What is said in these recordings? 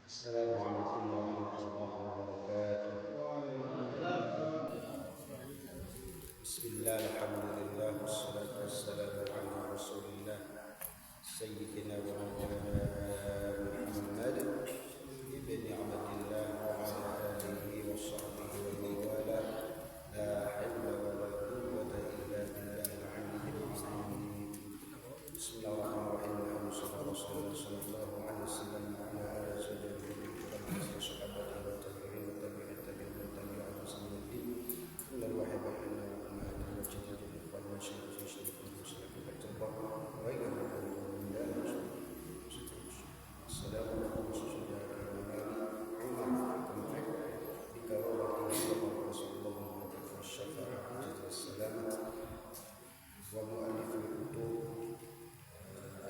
السلام عليكم ورحمة الله وبركاته. بسم الله الحمد لله والصلاة والسلام على رسول الله سيدنا ومولانا محمد بن عبد الله وعلى آله وصحبه ومن والاه لا حول ولا قوة إلا بالله العلي العظيم. بسم الله الرحمن الرحيم. اللهم صل على رسول الله صلى الله عليه وسلم وعلى آله وصحبه وصحبه والتابعين والتابعين التابعين والتابعين وسلم الدين كل الواحد بحنا وأمهات المسجد الإخوان والشيخ في شركة المسلمين في الجبار وغيرهم من الله. السلام عليكم ورحمة الله وبركاته. عمر بكرامة رسول الله والشفاعة والسلامة ومؤلف الكتب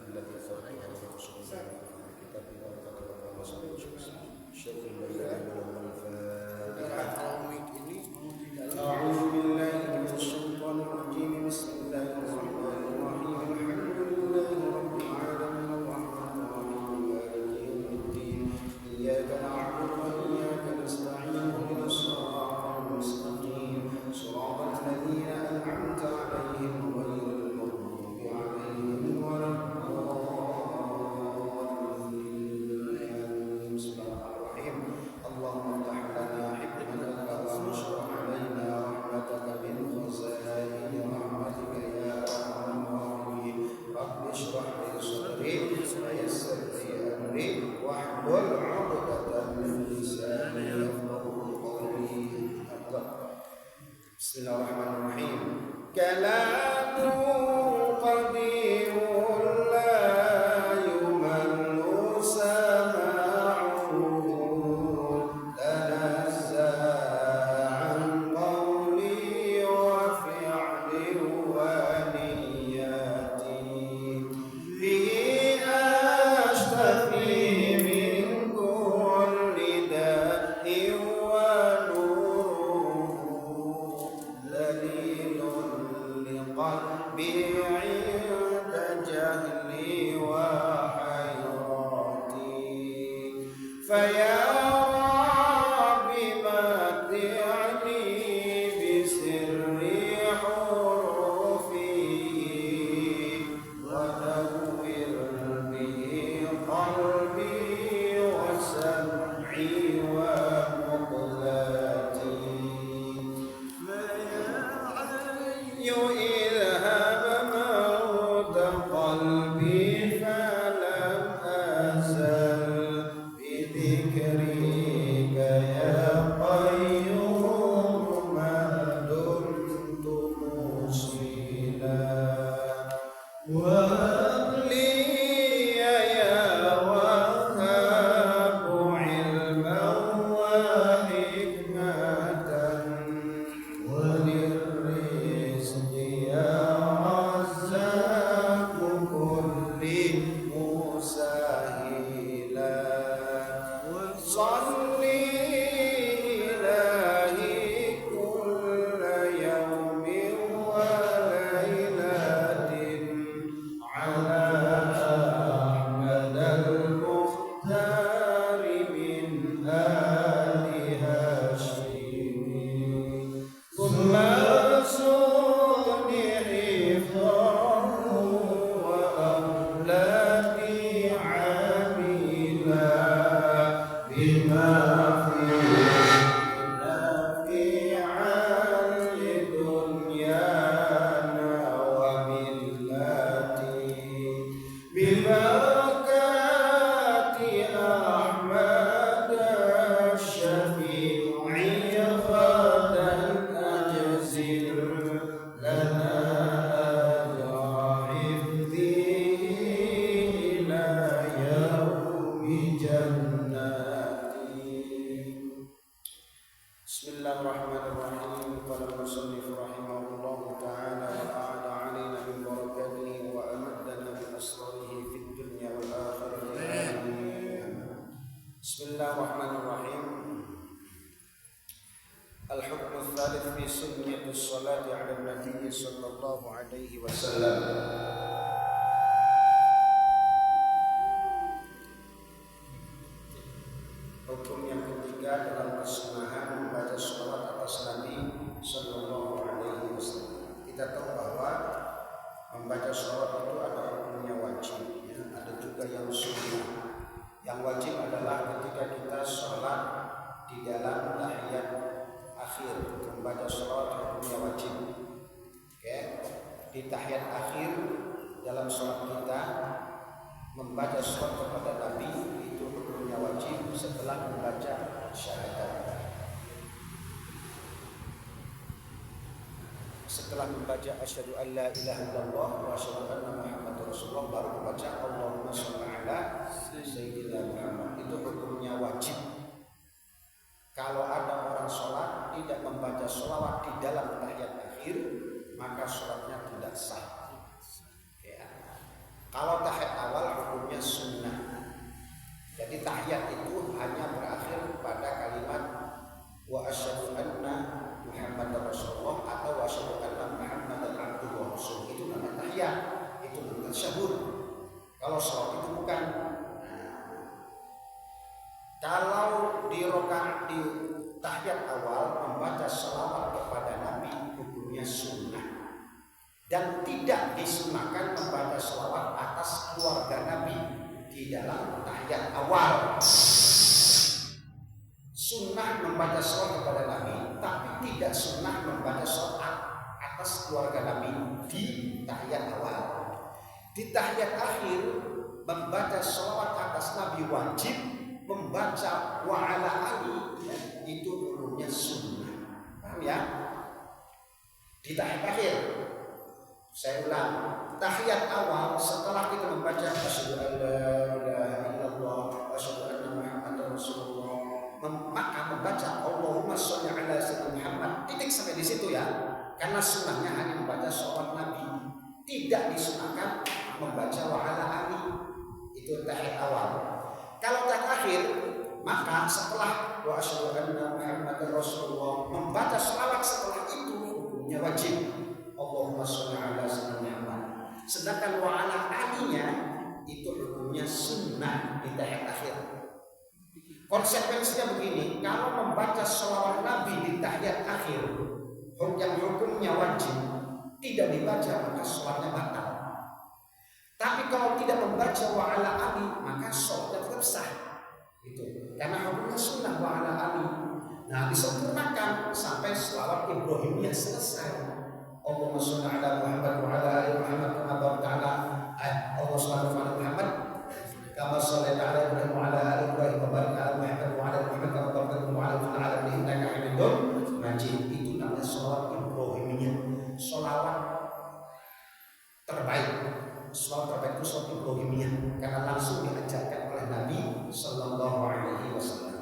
الذي فرقه رسول الله في كتاب بركة الله صلى الله عليه وسلم شيخ البيان والفاتحة. أعوذ بالله من الشيطان الرجيم. بسم الله الرحمن الرحيم. الحمد لله رب العالمين الرحمن الرحيم مالك يوم الدين إياك نعبد وإياك نستعين اهدنا الصراط المستقيم صراط الذين أنعمت عليهم غير المغضوب عليهم ولا الضالين. بسم الله الرحمن الرحيم. اللهم افتح لنا حكمتك وانشر علينا رحمتك من خزائن رحمتك يا أرحم الراحمين. رب اشرح لي صدري ويسر لي أمري واحلل عقدة من لساني يفقهوا قولي. بسم الله الرحمن الرحيم. كلام قديم لا يمل سماعه تنزه عن قولي وفعل ونياتي به أشتفي من كل داء ونور ذليل لقلبي عند جهلي وحيراتي فيا رب متعني بسر حروفه ونور به قلبي وسمعي ومقلاتي اذهب موت قلبي فلم أزل بذكرك يا قيوم ما دمت موصلا وهب لي يا وهاب علما وحكمة وللرزق يا رزاق كل مسهلا صل إلهي كل يوم وليلة على أحمد المختار من آل هاشم ثم رسول حفظه وأولادي عاملا بما نافعا لدنيانا وملتي ببركات أحمد الشفيع غدا أجزل لنا أجر حفظه إلى يوم جناتي. بسم الله الرحمن الرحيم. قال المصنف رحمه الله تعالى وأعاد علينا من بركاته وأمدنا بأسراره في الدنيا والآخرة آمين. بسم الله الرحمن الرحيم. الحكم الثالث في سنة الصلاة على النبي صلى الله عليه وسلم. membaca sholawat hukumnya wajib. Oke, di tahiyat akhir dalam sholat kita membaca sholawat kepada Nabi itu hukumnya wajib setelah membaca syahadat. Setelah membaca asyhadu an la ilaha illallah wa asyhadu anna muhammadar rasulullah baru membaca Allahumma shalli ala sayyidina Muhammad. Itu hukumnya wajib. Kalau ada orang sholat tidak membaca sholawat di dalam tahiyat akhir, maka sholatnya tidak sah. Ya. Kalau tahiyat awal hukumnya sunnah. Jadi tahiyat itu hanya berakhir pada kalimat wa asyhadu anna Muhammadar Rasulullah atau wa asyhadu anna Muhammadan abduhu wa rasuluh. Itu namanya tahiyat, itu namanya tasyahud. Kalau sholat itu bukan. Kalau di rakaat di tahiyat awal membaca shalawat kepada Nabi hukumnya sunnah dan tidak disunahkan membaca shalawat atas keluarga Nabi di dalam tahiyat awal. Sunnah membaca sholawat kepada Nabi, tapi tidak sunnah membaca sholawat atas keluarga Nabi di tahiyat awal. Di tahiyat akhir membaca sholawat atas Nabi wajib, membaca wa ala ali ya, itu hukumnya sunnah. Paham ya? Di tahiyat akhir, saya ulang, tahiyat awal setelah kita membaca asyhadu an la ilaha illallah wa asyhadu anna muhammadar rasulullah, maka membaca Allahumma sholli ala sayyidina Muhammad, titik sampai di situ ya. Karena sunnahnya hanya membaca sholawat Nabi, tidak disunahkan membaca wa ala ali. Itu tahiyat awal. Kalau tahiyat akhir, maka setelah wa asyhadu anna Muhammadar rasulullah membaca sholawat setelah itu hukumnya wajib. Allahumma sholli ala sayyidina Muhammad. Sedangkan wa ala alinya itu hukumnya sunnah di tahiyat akhir. Konsekuensinya begini, kalau membaca sholawat Nabi di tahiyat akhir yang hukumnya wajib tidak dibaca maka sholatnya batal. Tapi kalau tidak membaca wa ala ali maka sholatnya tetap sah. Itu karena hukumnya sunnah wa ala ali. Nah, disempurnakan sampai sholawat Ibrahimiyah selesai. Allahumma sholli ala Muhammad wa ala ali Muhammad kama barakta ala Allahumma sholli ala Muhammad kama shallaita ala Ibrahim wa ala ali Ibrahim wa barik ala Muhammad wa ala Muhammad kama barakta ala Ibrahim wa ala ali innaka Hamidum Majid. Itu namanya sholawat Ibrahimiyah, sholawat terbaik. Sholawat terbaik itu sholawat Ibrahimiyah karena langsung diajarkan oleh Nabi sallallahu alaihi wasallam.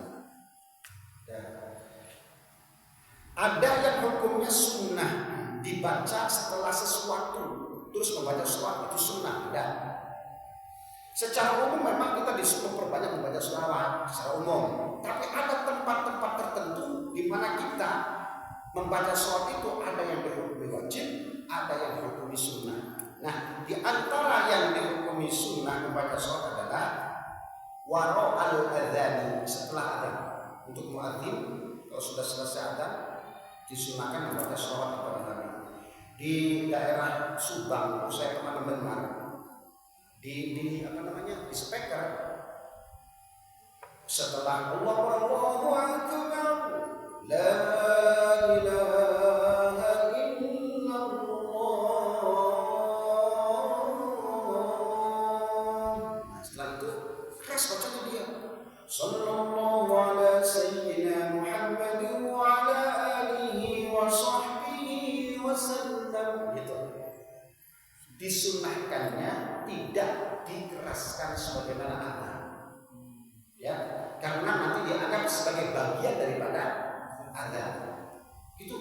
Ada yang hukumnya sunnah, dibaca setelah sesuatu terus membaca sholawat itu sunnah. Ada. Secara umum memang kita disuruh perbanyak membaca sholawat secara umum, tapi ada tempat-tempat tertentu di mana kita membaca sholawat itu ada yang dihukumi wajib, ada yang dihukumi sunnah. Nah, di antara yang dihukumi sunnah membaca sholawat adalah waro al-adhani, setelah adzan. Untuk muadzin kalau sudah selesai adzan disunahkan membaca sholawat kepada Nabi. Di daerah Subang saya pernah mendengar di speaker setelah Allahu akbar la ilaha illallah. Nah, setelah itu keras bacanya dia sallallahu ala sayyidina Muhammad wa ala alihi wa sahbihi wa sallam. Gitu. Disunahkannya tidak dikeraskan sebagaimana adzan. Ya, karena nanti dianggap sebagai bagian daripada adzan. Itu.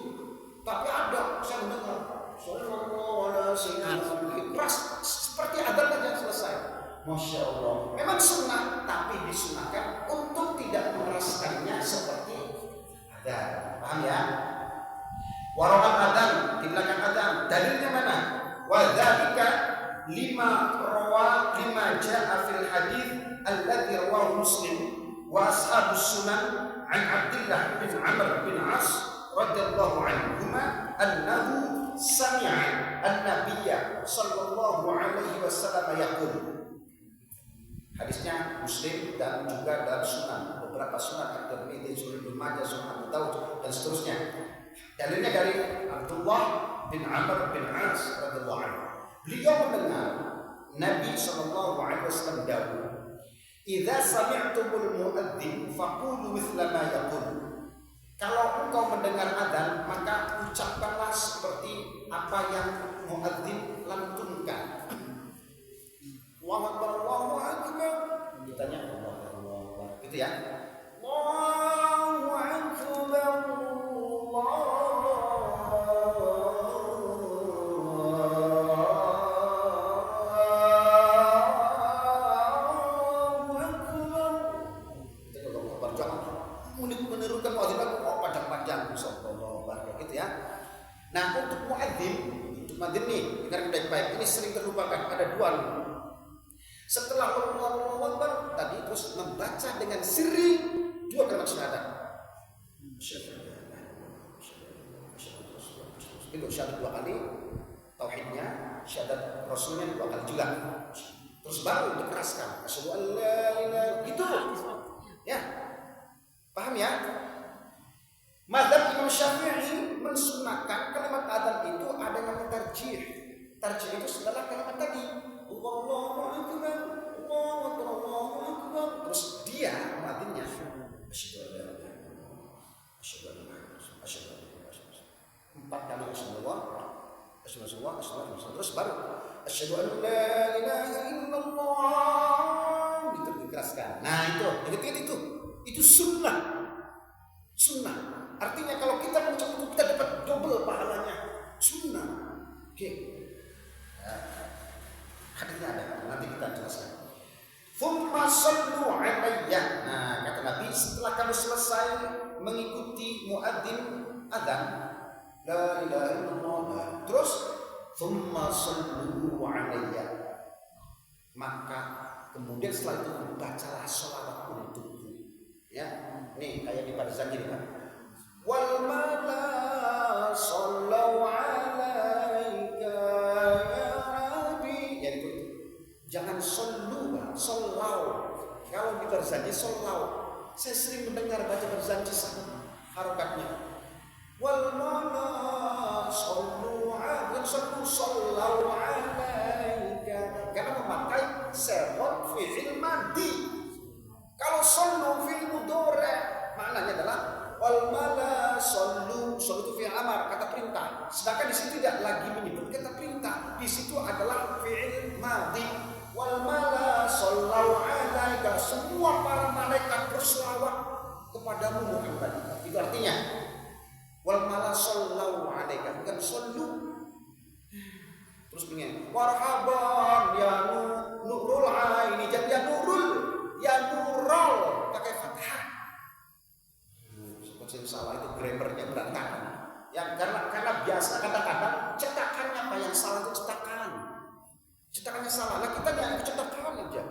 Tapi ada saya mendengar sallallahu alaihi wasallam keras seperti adzan saja selesai. Masya Allah. Memang sunnah, tapi disunahkan untuk tidak meraskannya seperti adzan. Paham ya? Warokat adzan di belakang adzan. Dalilnya mana? Wa dzalika lima jaa fil hadits alladzi rawahu Muslim wa ashabus sunan an Abdullah bin Amr bin As radhiyallahu anhuma annahu sami'a an-nabiyya sallallahu alaihi wasallam yaqul. Hadisnya Muslim dan juga dalam sunan, beberapa sunan At-Tirmidzi, Sunan Ibnu Majah, Sunan Abu Daud dan seterusnya. Dalilnya dari Abdullah bin Amr bin As radhiyallahu anhu. Beliau mendengar Nabi sallallahu alaihi wasallam dawuh, "Idza sami'tumul muadzin faqulu mithla ma yaqul." Kalau engkau mendengar adzan, maka ucapkanlah seperti apa yang muadzin lantunkan. Allahu akbar, Allahu akbar. Ditanya Allahu akbar. Gitu ya. Allahu akbar. Menirukan muadzin panjang-panjang sallallahu alaihi gitu ya. Nah, untuk muadzin nih, dengar baik-baik, ini sering terlupakan. Ada dua nih. Setelah Allahu Akbar tadi terus membaca dengan sirri dua kalimat syahadat. Itu syahadat dua kali, tauhidnya, syahadat rasulnya dua kali juga. Terus baru dikeraskan. Asyhadu an la ilaha gitu. Ya. Paham ya? Mazhab Imam Syafi'i mensunahkan kalimat adzan itu ada yang tarjih. Tarjih itu setelah kalimat tadi. Allahu akbar, Allahu akbar, Allahu akbar. Terus dia muadzinnya asyhadu an la ilaha illallah, asyhadu anna Muhammadan rasulullah. Empat kali asyhadu an terus baru asyhadu an la ilaha illallah dikeraskan. Nah, itu sunnah. Artinya kalau kita mengucap itu kita dapat double pahalanya. Sunnah. Oke. Hadisnya ada, nanti kita jelaskan. Tsumma sallu alayya. Nah, kata Nabi, setelah kamu selesai mengikuti muadzin adzan, la ilaha illallah. Terus tsumma sallu alayya. Maka kemudian setelah itu bacalah shalawat untukku. Ya, nih kayak di Barzan gini kan. Wal mala sallu alaika ya Rabbi. Ya itu. Jangan sallu, sallau. Kalau di Barzanji sallau. Saya sering mendengar baca Barzanji sama harokatnya. Wal mala sallu alaika sallau alaika. Karena memakai serot fi'il madhi. Kalau sallu fi'il mudhari, maknanya adalah wal mala sallu itu fi'il amar, kata perintah. Sedangkan di situ tidak lagi menyebut kata perintah. Di situ adalah fi'il madhi. Wal mala sallu alaika, semua para malaikat berselawat kepadamu Muhammad. Itu artinya wal mala sallu alaika, bukan sallu. Terus begini, warhaban ya nurul aini, jadi ya nurul, ya nurul pakai fathah. Seperti salah itu grammarnya berantakan. Ya karena biasa kadang-kadang cetakannya apa yang salah itu cetakannya salah. Lah kita yang cetakan aja.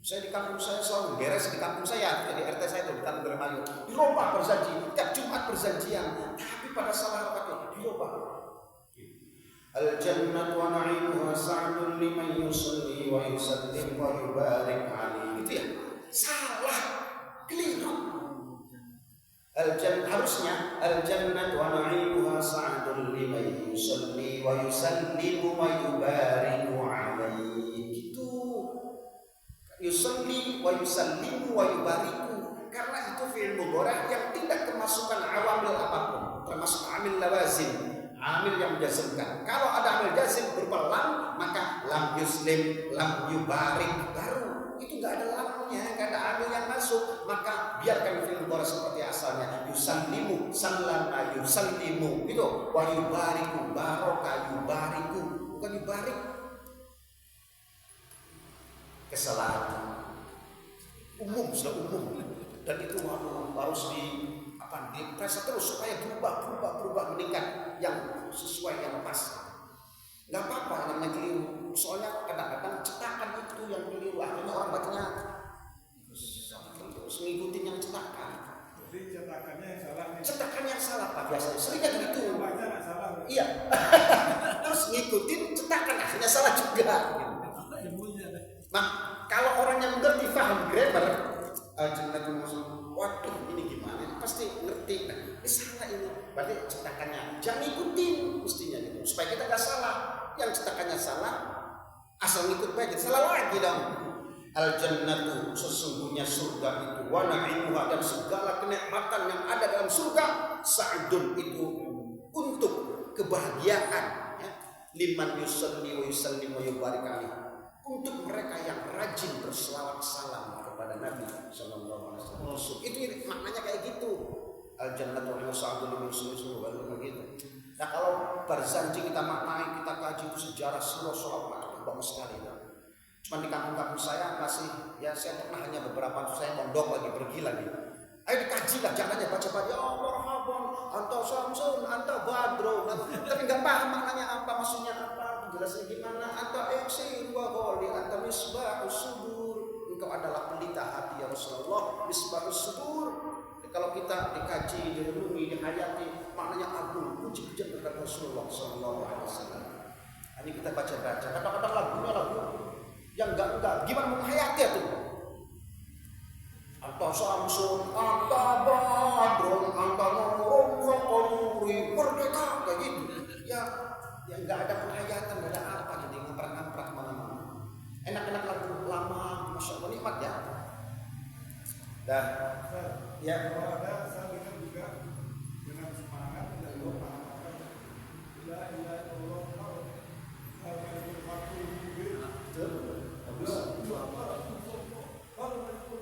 Saya di kampung saya selalu beres di kampung saya, jadi RT saya itu di Kampung Dermayu. Dirubah berjanji, tiap Jumat berjanjian, tapi pada salah hakikatnya dirubah. Al-jannatu wa na'imuha sa'dun liman yusalli wa yusallim wa yubarik alaihi. Itu ya. Salah. Keliru. Harusnya al-jannatu wa na'imuha sa'dun liman yusalli wa yusallim wa yubarik alaihi. Itu yusalli wa yusallim wa yubariku. Karena itu fi'il mudhari yang tidak kemasukan awamil apapun, termasuk amil lawazim. Amil yang menjazmkan. Kalau ada amil jazm berupa lam, maka lam yuslim, lam yubarik baru. Itu enggak ada lamnya, enggak ada amil yang masuk. Maka biarkan fi'il mudhari seperti asalnya. Yusallimu, sallama yusallimu. Itu wa yubariku, baraka yubariku, bukan yubarik. Kesalahan umum, sudah umum. Dan itu harus dipresa terus supaya berubah meningkat yang sesuai yang pas. Nggak apa-apa namanya keliru. Soalnya kadang-kadang cetakan itu yang keliru. Akhirnya orang bacanya terus ngikutin yang cetakan. Jadi cetakannya yang salah. Cetakannya yang salah Pak biasanya. Seringnya begitu. Salah. Iya. Terus ngikutin cetakan akhirnya salah juga. Nah, kalau orang yang mengerti paham grammar, waduh ini gimana? Pasti ngerti. Nah, ini salah ini. berarti cetakannya jangan ikutin mestinya gitu, supaya kita nggak salah. Yang cetakannya salah, asal ngikut baik, salah lagi dong. Al jannatu, sesungguhnya surga itu, wa na'imuha, dan segala kenikmatan yang ada dalam surga, sa'dun, itu untuk kebahagiaan, ya. Liman yusalli wa yusallim wa yubarik alaihi, untuk mereka yang rajin berselawat salam kepada Nabi sallallahu alaihi wasallam. Itu maknanya kayak gitu. Al jannatu wa sa'dun liman yusalli wa yusallim begitu. Nah, kalau Barzanji kita maknai, kita kaji itu sejarah sirah sahabat, itu bagus sekali. Cuma di kampung-kampung saya masih, ya saya pernah hanya beberapa, saya mondok lagi, pergi lagi. Ayo dikaji lah, jangan hanya baca-baca, ya marhaban, anta Samsun, anta Badro, tapi nggak paham maknanya apa, maksudnya apa, penjelasannya gimana. Anta iksir wa ghali, anta misbahus subur, engkau adalah pelita hati ya Rasulullah, misbahus subur. Kalau kita dikaji, direnungi, dihayati, maknanya agung, puji-pujian terhadap Rasulullah sallallahu alaihi wasallam. Ini kita baca-baca, kadang-kadang lagunya lagu yang enggak, gimana menghayati itu? Anta Samsun, anta Badrun, anta Nurun, Fakonuri, merdeka, kayak gitu. Ya enggak ada penghayatan, enggak ada apa, jadi ngamprak-ngamprak kemana-mana. Enak-enak lagu lama, masya Allah, nikmat ya. Dan ya, kalau ada salingan juga dengan semangat dan doa, la ilaha illallah,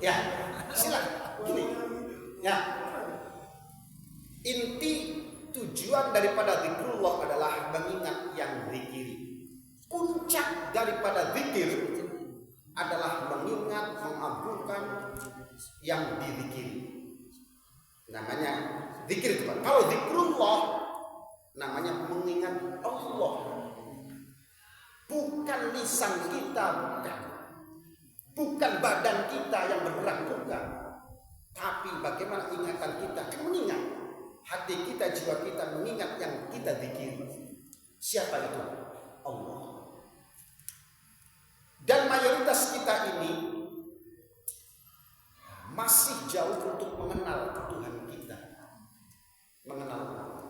ya, silakan. Gini, ya. Inti tujuan daripada zikrullah adalah mengingat yang zikiri. Puncak daripada zikir adalah mengingat, mengagungkan yang dizikiri. Namanya zikir itu, Pak. Kalau zikrullah namanya mengingat Allah. Bukan lisan kita, bukan badan kita yang bergerak, bukan. Tapi bagaimana ingatan kita, mengingat hati kita, jiwa kita mengingat yang kita zikiri. Siapa itu? Allah. Dan mayoritas kita ini masih jauh untuk mengenal Tuhan kita, mengenal Allah.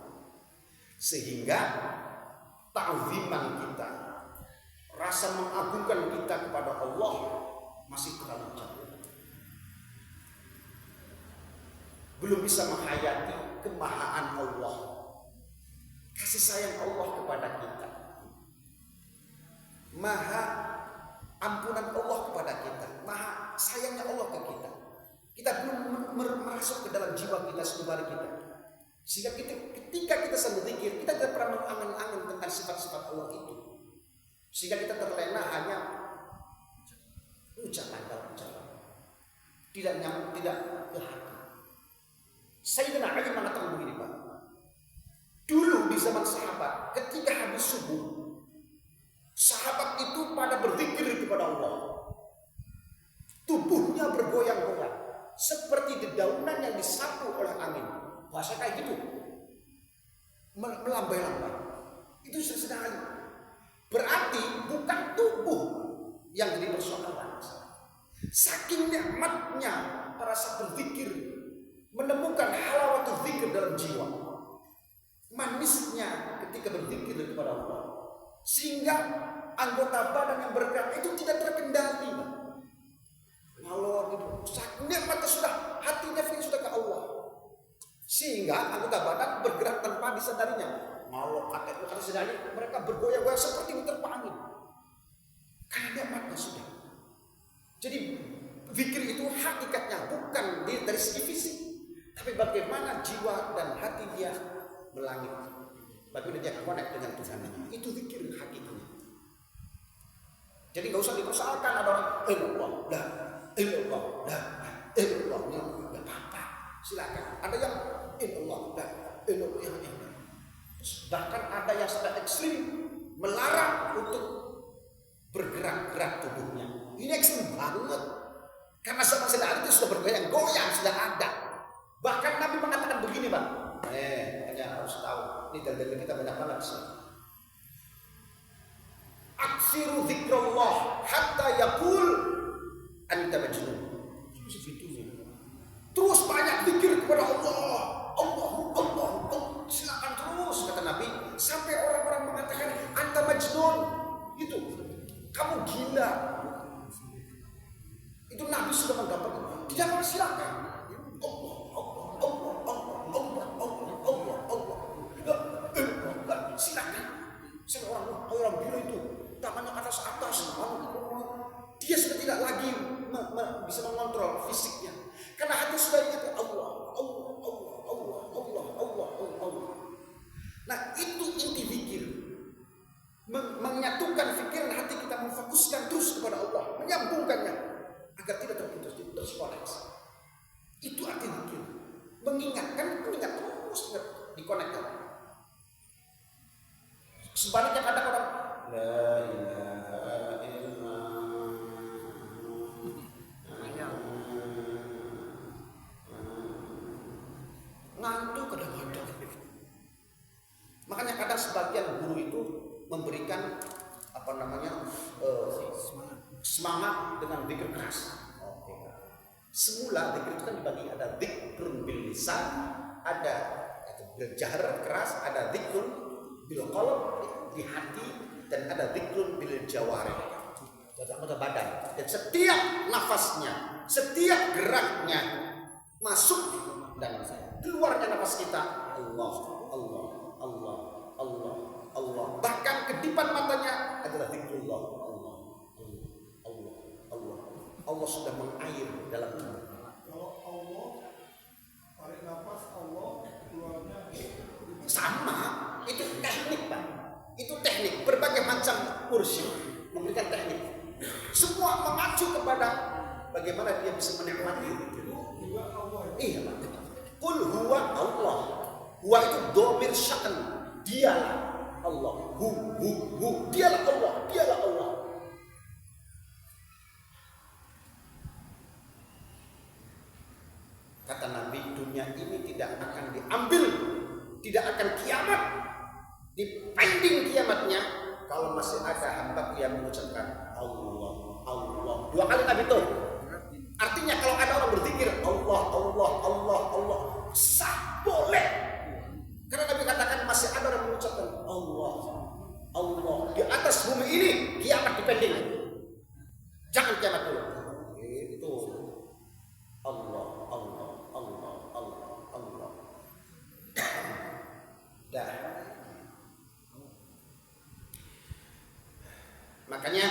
Sehingga ta'ziman kita, rasa mengagungkan kita kepada Allah masih terlalu jauh. Belum bisa menghayati kemahaan Allah, kasih sayang Allah kepada kita, maha ampunan Allah kepada kita, maha sayangnya Allah ke kita. Kita belum merasuk ke dalam jiwa kita, saudara kita. Sehingga ketika kita sambil zikir, kita tidak pernah mengangan-angan tentang sifat-sifat Allah itu. Sehingga kita terlena hanya ucapan dalam ucapan, tidak nyambung, tidak ke hati. Sayyidina Ali mengatakan begini, Pak. Dulu di zaman sahabat, ketika habis subuh, sahabat itu pada berzikir kepada Allah. Tubuhnya bergoyang-goyang seperti dedaunan yang disapu oleh angin. Bahasa kayak gitu, melambai-lambai. Itu Sayyidina Ali. Berarti bukan tubuh yang jadi persoalan. Saking nikmatnya para sahabat berzikir, menemukan halawatul zikir dalam jiwa, manisnya ketika berzikir kepada Allah, sehingga anggota badan yang bergerak itu tidak terkendali. Kalau itu nikmatnya sudah, hatinya sudah ke Allah, sehingga anggota badan bergerak tanpa disadarinya. Kalau kata sedari, mereka bergoyang-goyang seperti diterpa angin, karena nikmatnya sudah. Jadi zikir itu hakikatnya bukan dari segi fisik, tapi bagaimana jiwa dan hati dia melangit, bagaimana dia connect dengan Tuhan. Itu zikir hakikatnya. Jadi nggak usah dipersoalkan ada orang Allah, dah Allah, dah Allah, nggak apa-apa, silakan. Ada yang Allah, dah Allah, yang ini. Bahkan ada yang sangat ekstrim, melarang untuk bergerak-gerak tubuhnya. Ini ekstrim banget, karena sama sedang itu sudah bergoyang-goyang, sudah ada. Bahkan Nabi mengatakan begini, Pak. Hanya harus tahu, ini dalil kita banyak banget sih. Aksiru zikrullah hatta yaqul anta majnun. Terus banyak zikir kepada Allah. Allah. Kamu gila. Itu Nabi sudah mendapatkan. Jangan silakan. Allah, Allah, Allah, Allah, Allah, Allah, Allah, Allah. Silakan. Orang gila itu tangannya atas. Dia sudah tidak lagi bisa mengontrol fisiknya. Karena hati sudah ingat Allah, Allah, Allah, Allah, Allah, Allah, Allah. Nah itu inti fikir. Menyatukan pikiran hati kita, memfokuskan terus kepada Allah, menyambungkannya agar tidak terputus, terkoneksi. Itu arti fikir. Mengingat terus dikonekkan. Sebaliknya kadang orang la ilaha illallah, ngantuk kadang-kadang. Makanya kadang sebagian guru itu memberikan semangat dengan dzikir keras. Semula dzikir itu kan dibagi, ada dzikrun bil lisan, ada bil jahr keras, ada dzikrun bil qalb di hati, dan ada dzikrun bil jawarih pada badan. Dan setiap nafasnya, setiap geraknya masuk dan keluarnya nafas kita Allah, Allah, Allah, Allah, Allah. Bahkan kedipan matanya adalah zikrullah. Allah, Allah, Allah, Allah. Allah sudah mengair dalam tubuh. Kalau Allah tarik nafas, Allah keluarnya sama. Itu teknik, Pak. Itu teknik. Berbagai macam kursi memberikan teknik. Semua mengacu kepada bagaimana dia bisa menikmati itu. juga Allah. Iya, Pak. Qul huwa Allah. Huwa itu dhamir sya'n. Dialah Allah. Dialah Allah. Dialah Allah. Kata Nabi, dunia ini tidak akan diambil, tidak akan kiamat, dipending kiamatnya kalau masih ada hamba yang mengucapkan Allah, Allah. Dua kali Nabi itu. Artinya kalau ada orang berzikir Allah, Allah, Allah, Allah, sah, boleh. Karena Nabi katakan masih ada orang mengucapkan Allah, Allah. Di atas bumi ini kiamat dipending. Jangan kiamat dulu. Itu Allah, Allah, Allah, Allah, Allah. Dah. Makanya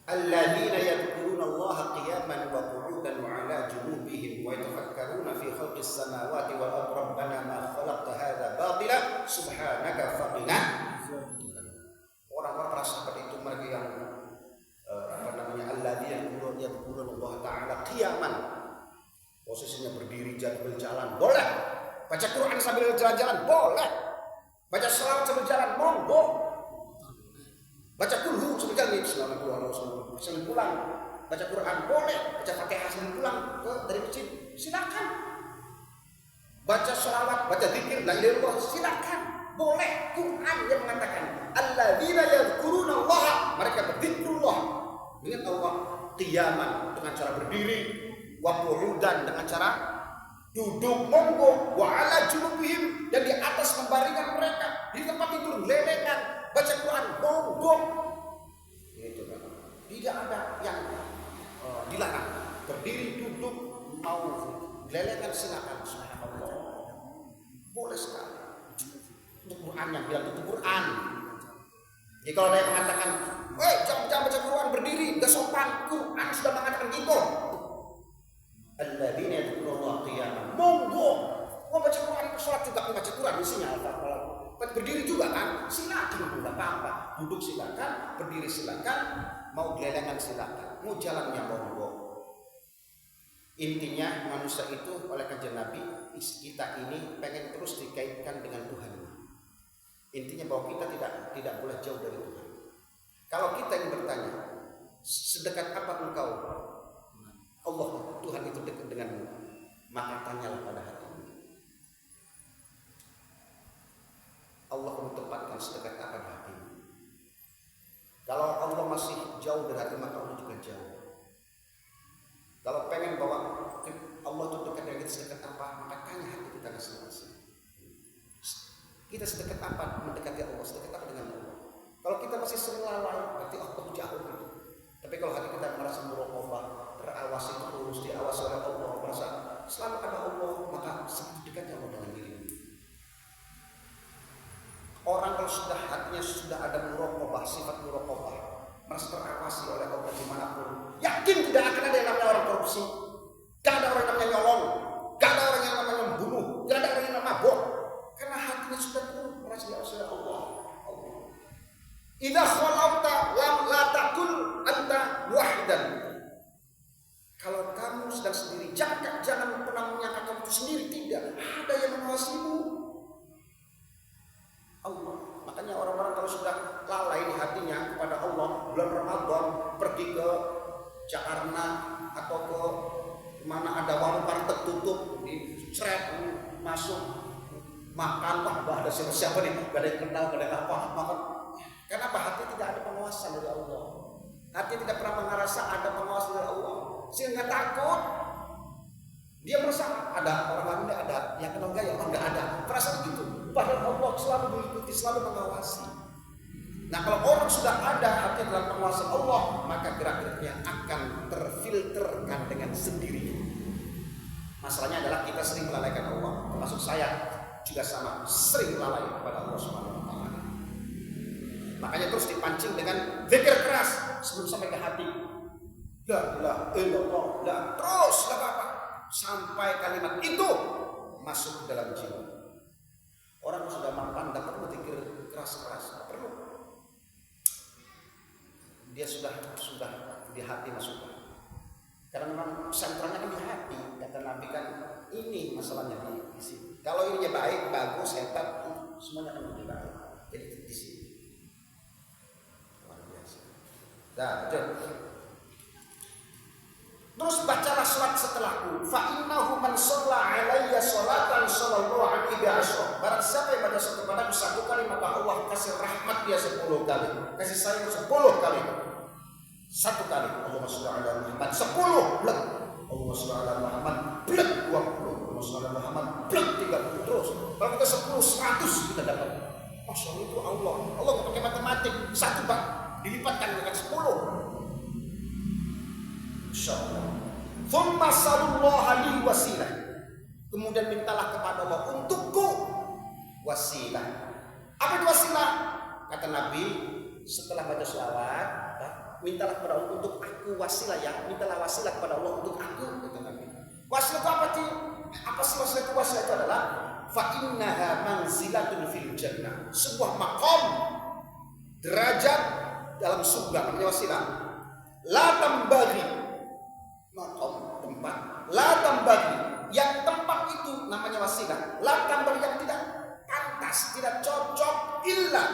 alladzina yadhkuruna Allah qiyaman wa qu'udan wa 'ala junubihim wa yatafakkaruna fi khalqis samawati wal ardi rabbana ma khalaqta hadza batila subhanaka faqina. Orang-orang para sahabat itu mereka yang alladzina yadhkuruna Allah taala qiyaman, posisinya berdiri jalan boleh, baca Quran sambil jalan-jalan boleh, baca selawat sambil jalan monggo, baca kulhu sambil jalan sambil pulang, baca Quran boleh, baca Fatihah sambil pulang dari masjid silakan, baca selawat, baca zikir la ilaha illallah silakan, boleh. Quran yang mengatakan alladzina yadhkuruna Allah, mereka berzikrullah dengan Allah qiyaman dengan cara berdiri, wa qu'udan dengan cara duduk monggo, wa 'ala junubihim dan di atas pembaringan mereka, di tempat tidur lelekan baca Quran monggo. Itu kan. Tidak ada yang dilarang. Berdiri, duduk, mau lelekan silakan. Subhanallah. Boleh sekali. Itu Quran yang bilang itu Quran. Jadi kalau ada yang mengatakan, jangan baca Quran berdiri, gak sopan. Quran sudah mengatakan gitu. Alladzina yadhkuruna qiyaman. Monggo. Mau baca Quran, sholat juga baca Quran isinya Al-Fatihah. Berdiri juga kan? Silakan, enggak apa-apa. Duduk silakan, berdiri silakan, mau gelengan silakan, mau jalannya monggo. Intinya manusia itu oleh kanjeng Nabi, kita ini pengen terus dikaitkan dengan Tuhan. Intinya bahwa kita tidak boleh jauh dari Tuhan. Kalau kita ingin bertanya, sedekat apa engkau Allah, Tuhan itu dekat denganmu, maka tanyalah pada hatimu. Allah menempatkan sedekat apa di hatimu. Kalau Allah masih jauh dari hati, maka Allah juga jauh. Kalau pengen bahwa Allah itu dekat dengan kita sedekat apa, maka tanya hati kita masing-masing. Kita sedekat apa mendekati Allah, sedekat apa dengan Allah. Kalau kita masih sering lalai, berarti Allah jauh gitu. Tapi kalau hati kita merasa muraqabah, terawasi terus, diawasi oleh Allah, merasa selalu ada Allah, maka dekatnya Allah dengan diri. Orang kalau sudah hatinya sudah ada muraqabah, sifat muraqabah, merasa terawasi oleh Allah dimanapun, yakin tidak akan ada yang namanya orang korupsi, gak ada orang yang namanya nyolong, gak ada orang yang namanya membunuh, gak ada orang yang namanya mabuk, karena hatinya sudah penuh merasa diawasi oleh Allah. Idza khalauta lam la takul anta wahidan. Kalau kamu sedang sendiri, jangan pernah menyangka kamu itu sendiri, tidak. Ada yang mengawasimu. Allah. Makanya orang-orang kalau sudah lalai di hatinya kepada Allah, bulan Ramadan pergi ke Jakarta atau ke mana ada warung warteg tutup, dicret masuk makan, wah ada siapa nih, gak ada yang kenal, gak ada apa makan. Kenapa? Hati tidak ada pengawasan dari Allah. Hati tidak pernah merasa ada pengawasan dari Allah, sehingga takut. Dia merasa ada orang lain, tidak ada yang kenal gaya, enggak ada. Perasaan gitu. Padahal Allah selalu mengikuti, selalu mengawasi. Nah, kalau orang sudah ada hati dalam pengawasan Allah, maka gerak-geriknya akan terfilterkan dengan sendirinya. Masalahnya adalah kita sering melalaikan Allah. Termasuk saya juga sama, sering lalai kepada Allah Subhanahu wa taala. Makanya terus dipancing dengan zikir keras sebelum sampai ke hati. La ilaha illallah, la terus la apa sampai kalimat itu masuk ke dalam jiwa. Orang sudah mapan tidak perlu zikir keras-keras, perlu. Dia sudah di hati masuk. Karena memang sentralnya kan di hati. Kata Nabi kan ini masalahnya di sini. Kalau ininya baik, bagus, hebat, semuanya akan menjadi baik. Jadi di sini. Nah, terus bacalah salat setelahku. Fa innahu man shalla alayya sholatan sallallahu alaihi wasallam. Barang siapa yang baca salat kepadaku satu kali, maka Allah kasih rahmat dia 10 kali, kasih sayang 10 kali. Satu kali Allahumma sholli ala Muhammad 10 blek, Allahumma sholli ala Muhammad blek 20, Allahumma sholli ala Muhammad blek 30 terus. Kalau kita 10 100 kita dapat. Masya Allah, itu Allah nggak pakai matematik. Satu bak dilipatkan dengan 10. Insyaallah. Tsumma sallallahu li wasilah. Kemudian mintalah kepada Allah untukku wasilah. Apa itu wasilah? Kata Nabi, setelah baca selawat, mintalah kepada Allah untuk aku wasilah ya. Mintalah wasilah kepada Allah untuk aku, kata Nabi. Wasilah itu apa sih? Apa sih wasilah itu? Wasilah itu adalah fa innaha manzilatun fil jannah. Sebuah maqam, derajat dalam surga, namanya wasilah. La tambagi, maqam tempat. La tambagi, yang tempat itu namanya wasilah. La tambagi, yang tidak pantas, tidak cocok, illa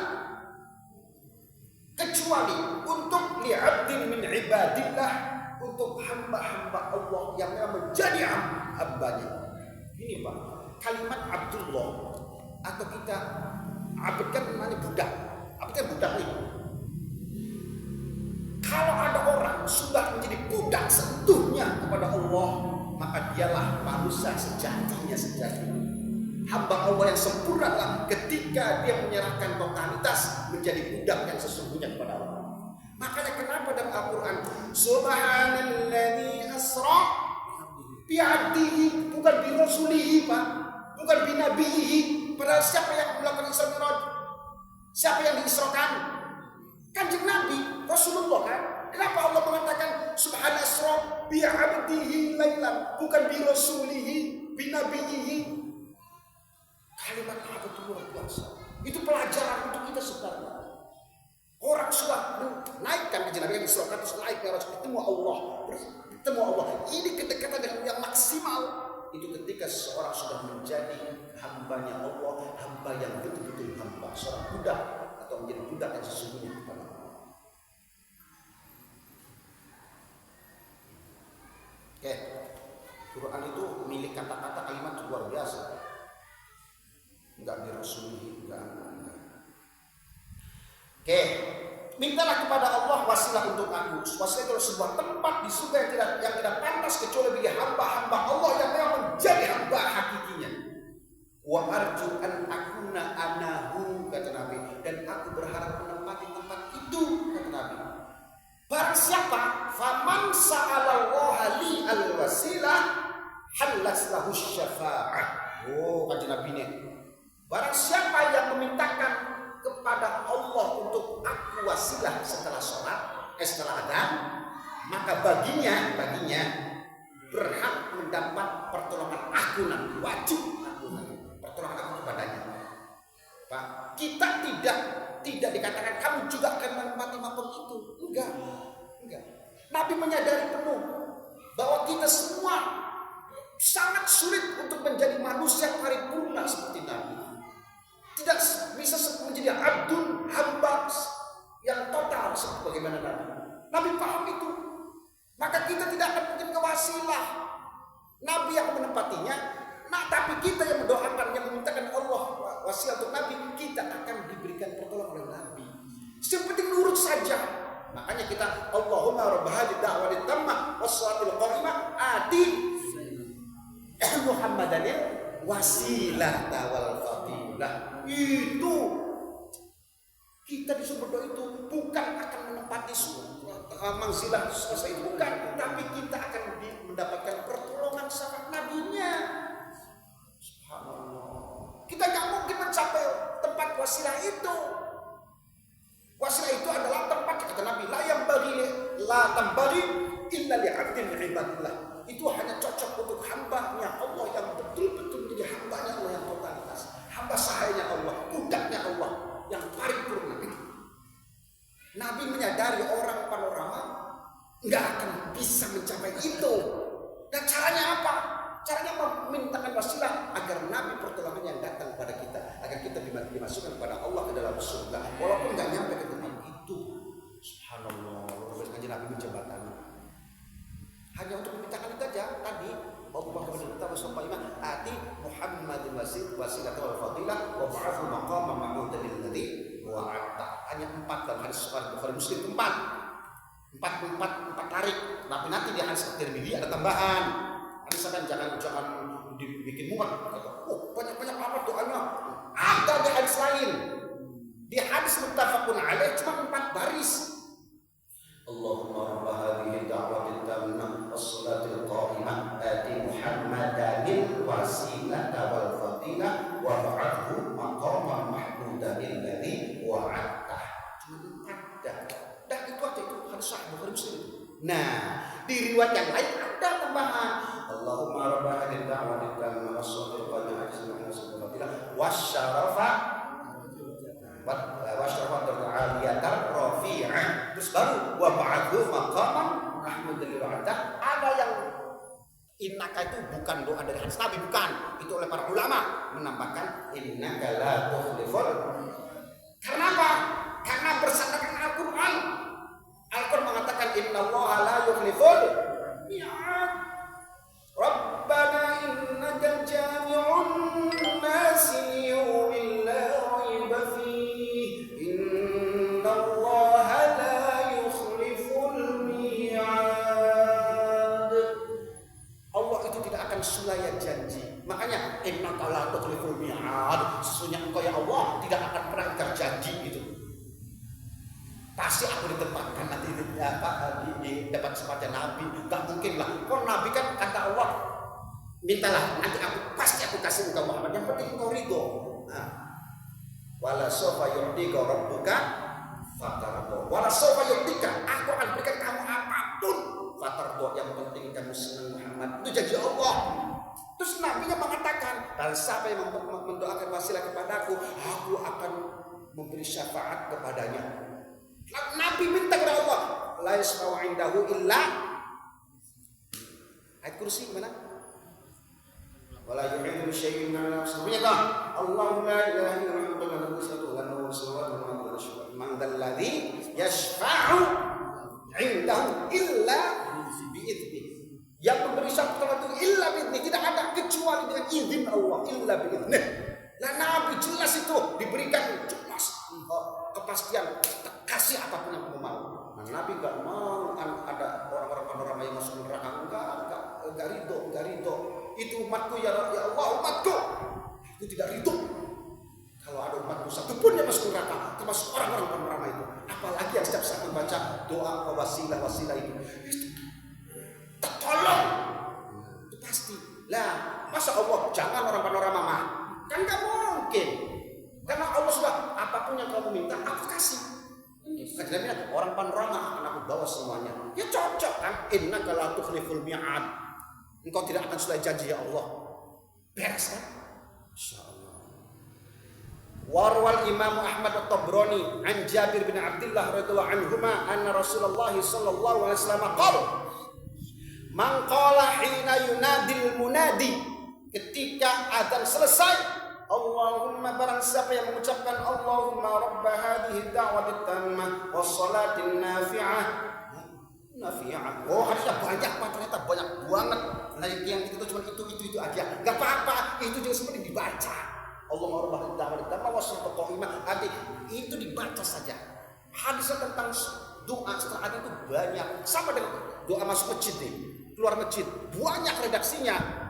kecuali untuk li'abdin min ibadillah, untuk hamba-hamba Allah yang memang menjadi hambanya. Ini Pak, kalimat Abdullah atau kita abd kan namanya budak. Apa itu budak ini? Kalau ada orang sudah menjadi budak seutuhnya kepada Allah, maka dialah manusia sejatinya. Hamba Allah yang sempurna lah ketika dia menyerahkan totalitas menjadi budak yang sesungguhnya kepada Allah. Makanya kenapa dalam Al-Quran Subhanalladzi asra bi'abdihi, bukan bi rasulihi Pak, bukan bi nabihi. Padahal siapa yang melakukan Isra Mi'raj? Siapa yang diisrakan? Kanjeng Nabi Rasulullah kan. Kenapa Allah mengatakan Subhanalladzi asra bi'abdihi lailan, bukan bi rasulihi, bi nabihi? Kalimat apa itu luar biasa. Itu pelajaran untuk kita sebenarnya. Orang sudah naikkan ke Nabi yang Isra terus naik ke ketemu Allah. Ini kedekatan yang maksimal. Itu ketika seorang sudah menjadi hambanya Allah, hamba yang betul-betul hamba, seorang budak atau menjadi budak yang sesungguhnya kepada Allah. Oke, Quran itu milik kata-kata kalimat luar biasa. Enggak dirasulihi, enggak. Oke, mintalah kepada Allah wasilah untuk aku. Wasilah itu sebuah tempat di surga yang tidak pantas kecuali bagi hamba-hamba Allah yang memang menjadi hamba hakikinya. Wa arju an aku akuna anahu, kata Nabi, dan aku berharap menempati tempat itu, kata Nabi. Barang siapa faman sa'alallaha li al-wasilah halas lahu syafa'ah. Oh, kata Nabi ini, barang siapa yang memintakan kepada Allah untuk aku wasilah setelah sholat, setelah adhan, maka baginya berhak mendapat pertolongan aku nanti, wajib aku nanti, pertolongan aku kepadanya. Pak, kita tidak dikatakan kamu juga akan menempati makom itu. Enggak. Nabi menyadari penuh bahwa kita semua sangat sulit untuk menjadi manusia paripurna seperti Nabi. Tidak bisa menjadi abdun, hamba yang total seperti bagaimana Nabi. Nabi paham itu. Maka kita tidak akan mungkin ke wasilah. Nabi yang menempatinya, tapi kita yang mendoakan, yang memintakan Allah wasilah untuk Nabi, kita akan diberikan pertolongan oleh Nabi. Yang penting nurut saja. Makanya kita Allahumma rabb hadhihi da'watit tammah was-shalatil qa'imah ati Muhammadanil wasilah wal fadilah. Itu kita disuruh berdoa itu bukan akan menempati manzilah selesai, bukan, tapi kita akan mendapatkan pertolongan sama nabinya. Subhanallah. Kita nggak mungkin mencapai tempat wasilah itu. Wasilah itu adalah tempat, kata Nabi, la tambari illa li'abdin ibadillah. Itu hanya cocok untuk hambanya Allah yang betul-betul menjadi hambanya Allah yang totalitas, hamba sahayanya Allah, budaknya Allah yang paripurna. Nabi menyadari orang panorama nggak akan bisa mencapai itu. Dan caranya apa? Caranya memintakan wasilah agar Nabi pertolongan yang datang pada kita, agar kita dimasukkan kepada Allah ke dalam surga, walaupun nggak nyampe ke tempat itu. Subhanallah, berarti Nabi menjembatani. Hanya untuk memintakan itu aja tadi. Allahumma kita bersama iman ati Muhammadin wasilah wal fadilah wa ba'athu maqaman mahmudan alladzi wa'ata. Hanya 4 dalam hadis Bukhari Muslim, 4 tarik. Tapi nanti di hadis Tirmidzi ada tambahan. Misalkan jangan dibikin muat. Oh, banyak apa doanya? Ada di hadis lain. Di hadis muttafaqun alaih cuma 4 baris. Allahumma rabb hadhihi da'watit tammah was-salatil qa'imah ati Muhammadanil wasilata wal fadilah wa ba'athu maqaman mahmudan alladzi wa'ata. Cuma 4 dah itu aja, itu hadis sahih Bukhari Muslim. Nah, di riwayat yang lain ada tambahan. Allahumma rabb hadhihi da'watit tammah was-salatil qa'imah ati Muhammadanil fadilah wasyarafa al-aliyatar rafi'ah. Terus baru wa ba'athu maqaman mahmudan liwa'ata. Ada yang innaka itu bukan doa dari hadis Nabi, bukan. Itu oleh para ulama menambahkan innaka la tukhliful. Karena apa? Karena bersandarkan Al-Quran. Al-Quran mengatakan innallaha la yukhliful mi'ad. Rabbana innaka jami'un nasi liyawmin la raiba fihi innallaha la yukhliful mi'ad. Allah itu tidak akan sulaya janji. Makanya innaka la tukhliful mi'ad. Sesungguhnya engkau ya Allah tidak akan pernah ingkar janji itu. Pasti aku ditempatkan nanti di dapat sepatnya Nabi. Gak mungkin lah. Kok Nabi kan kata Allah, mintalah nanti pasti aku kasih engkau Muhammad. Yang penting engkau ridho. Wala sofa yu'tika rabbuka fatardo. Wala sofa yu'tika, aku akan berikan kamu apapun fatardo. Yang penting kamu senang Muhammad. Itu janji Allah. Terus Nabi nya mengatakan, dan siapa yang mendoakan wasilah kepadaku, aku akan memberi syafaat kepadanya. Nabi minta kepada Allah, la yasma'u indahu illa ayat kursi mana? Wala yu'idu syai'in min al-sabiyya. Allahu la ilaha illa huwa al-hayyul qayyum la ilaha man dzalladzi yashfa'u indahu illa bi'idzni. Yang memberi syafaat itu illa bi'idzni, tidak ada kecuali dengan izin Allah, illa bi'idzni. Nah, Nabi jelas itu diberikan jelas kepastian, kasih apapun yang kamu mau. Nah, Nabi enggak mau ada orang-orang panorama yang masuk neraka, enggak ridho. Itu umatku ya Allah, umatku. Aku tidak ridho pun dia masuk neraka, termasuk orang-orang penerama itu. Apalagi yang setiap saat membaca doa wasilah itu tertolong, itu pasti. Lah, masa Allah jangan orang panorama mah? Kan gak mungkin. Karena Allah sudah apapun yang kamu minta aku kasih. Kejadiannya orang panorama akan aku bawa semuanya. Ya cocok kan? Innaka la tukhliful mi'ad. Engkau tidak akan selesai janji ya Allah. Beres kan? Insyaallah. Warwal Imam Ahmad At-Tabrani an Jabir bin Abdullah radhiyallahu anhuma anna Rasulullah sallallahu alaihi wasallam qala man qala hina yunadil munadi, ketika adzan selesai, Allahumma, barang siapa yang mengucapkan Allahumma rabba hadhihi da'watit tammah wassalatin nafi'ah. Oh, harusnya banyak Pak, ternyata banyak banget. Nah, yang itu cuma itu aja. Enggak apa-apa, itu juga sebenarnya dibaca. Allahumma rabba hadhihi da'watit tammah wassalatin qa'imah. Arti itu dibaca saja. Hadis tentang doa setelah adzan itu banyak. Sama dengan doa masuk masjid nih, keluar masjid, banyak redaksinya.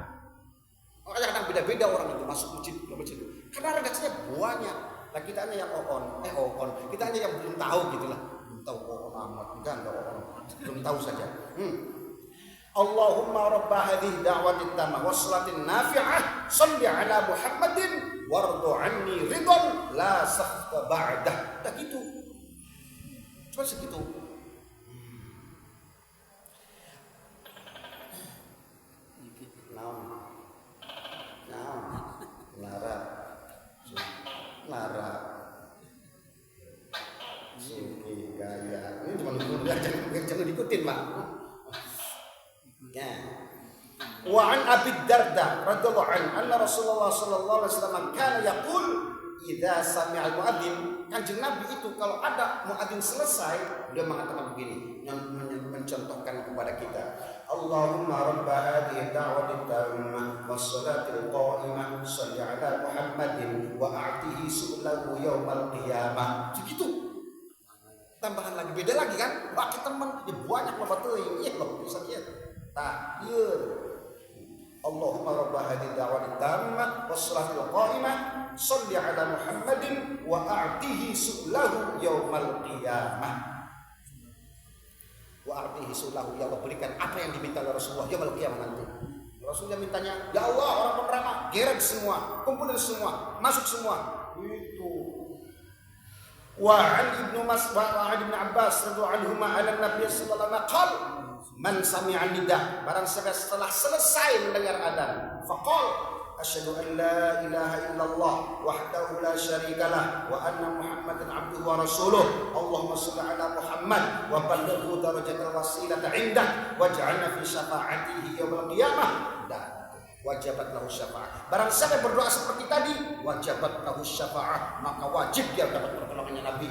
Kadang beda-beda orang itu masuk masjid, keluar masjid itu. Karena redaksinya banyak. Nah, kita hanya yang kita hanya yang belum tahu gitulah. Belum tahu amat, enggak belum tahu saja. Allahumma rabba hadhihi da'watit tammah wassalatin nafi'ah shalli ala Muhammadin wardu anni ridwan la sakhta ba'dah. Tak gitu. Cuma segitu. Lara sini gaya ini cuma jangan diikutin Pak ya. Wa an Abi Darda radhiyallahu anhu anna Rasulullah sallallahu alaihi wasallam kana yaqul idza sami'a al-muadzin. Kanjeng Nabi itu kalau ada muadzin selesai dia mengatakan begini, yang mencontohkan kepada kita, Allahumma rabba hadhihi da'watit tammah wassalatil qa'imah shalli ala Muhammadin wa a'tihi su'lahu yaumal qiyamah. Begitu. Tambahan lagi, beda lagi kan? Bagi teman, ya banyak loh betul. Iya loh, bisa lihat. Tahyir. Allahumma rabba hadhihi da'watit tammah wassalatil qa'imah shalli ala Muhammadin wa a'tihi su'lahu yaumal qiyamah. Wa artihi sulahu, ya Allah berikan apa yang diminta oleh Rasulullah yaumul qiyamah nanti. Rasulullah mintanya, ya Allah orang penerama, geret semua, kumpulin semua, masuk semua. Itu. Wa an Ibnu Abbas radhiyallahu anhuma ala Nabi sallallahu alaihi wasallam man sami'a nida, barang siapa setelah selesai mendengar adzan, faqal asyhadu an la ilaha illallah wahdahu la syarikalah wa anna Muhammadan abduhu wa rasuluh. Allahumma shalli ala Muhammad wa ballighhu darajatal wasilata indak waj'alna fi syafa'atihi yaumil qiyamah. Wajabat lahu syafa'ah. Barang siapa berdoa seperti tadi, wajabat lahu syafa'ah, maka wajib dia dapat pertolongannya Nabi.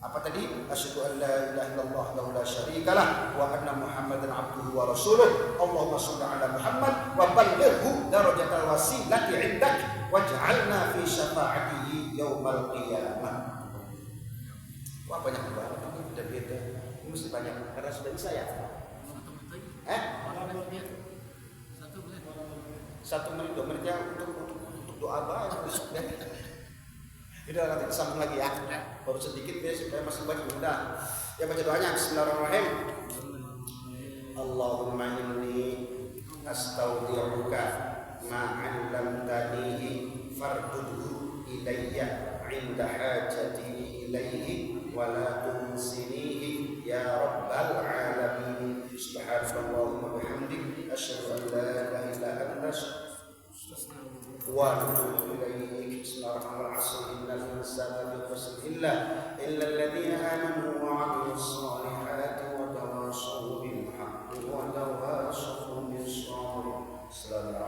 Apa tadi? Asyhadu an la ilaha illallah wahdahu la syarikalah wa anna Muhammadan abduhu wa rasuluh. Allahumma shalli ala Muhammad wa ballighhu darajatal wasilati indak waj'alna fi syafa'atihi yaumal qiyamah. Wah, banyak banget ini, beda-beda. Ini mesti banyak karena sudah bisa ya. Satu menit, 2 menit ya untuk doa baik. Udah nanti disambung lagi ya. Baru sedikit ya supaya masih banyak mudah. Ya baca doanya. Bismillahirrahmanirrahim. Allahumma inni astaudi'uka ma 'allamtanihi fardudhu ilayya 'inda hajati ilayhi wa la tunsinihi ya rabbal alamin. Subhanallahumma bihamdik asyhadu an la ilaha illa anta wa atubu ilaik. Bismillahirrahmanirrahim. Innal insana lafi khusr illa alladziina aamanu wa 'amilus shalihati wa tawassaw bil haqqi wa tawassaw bis sabr.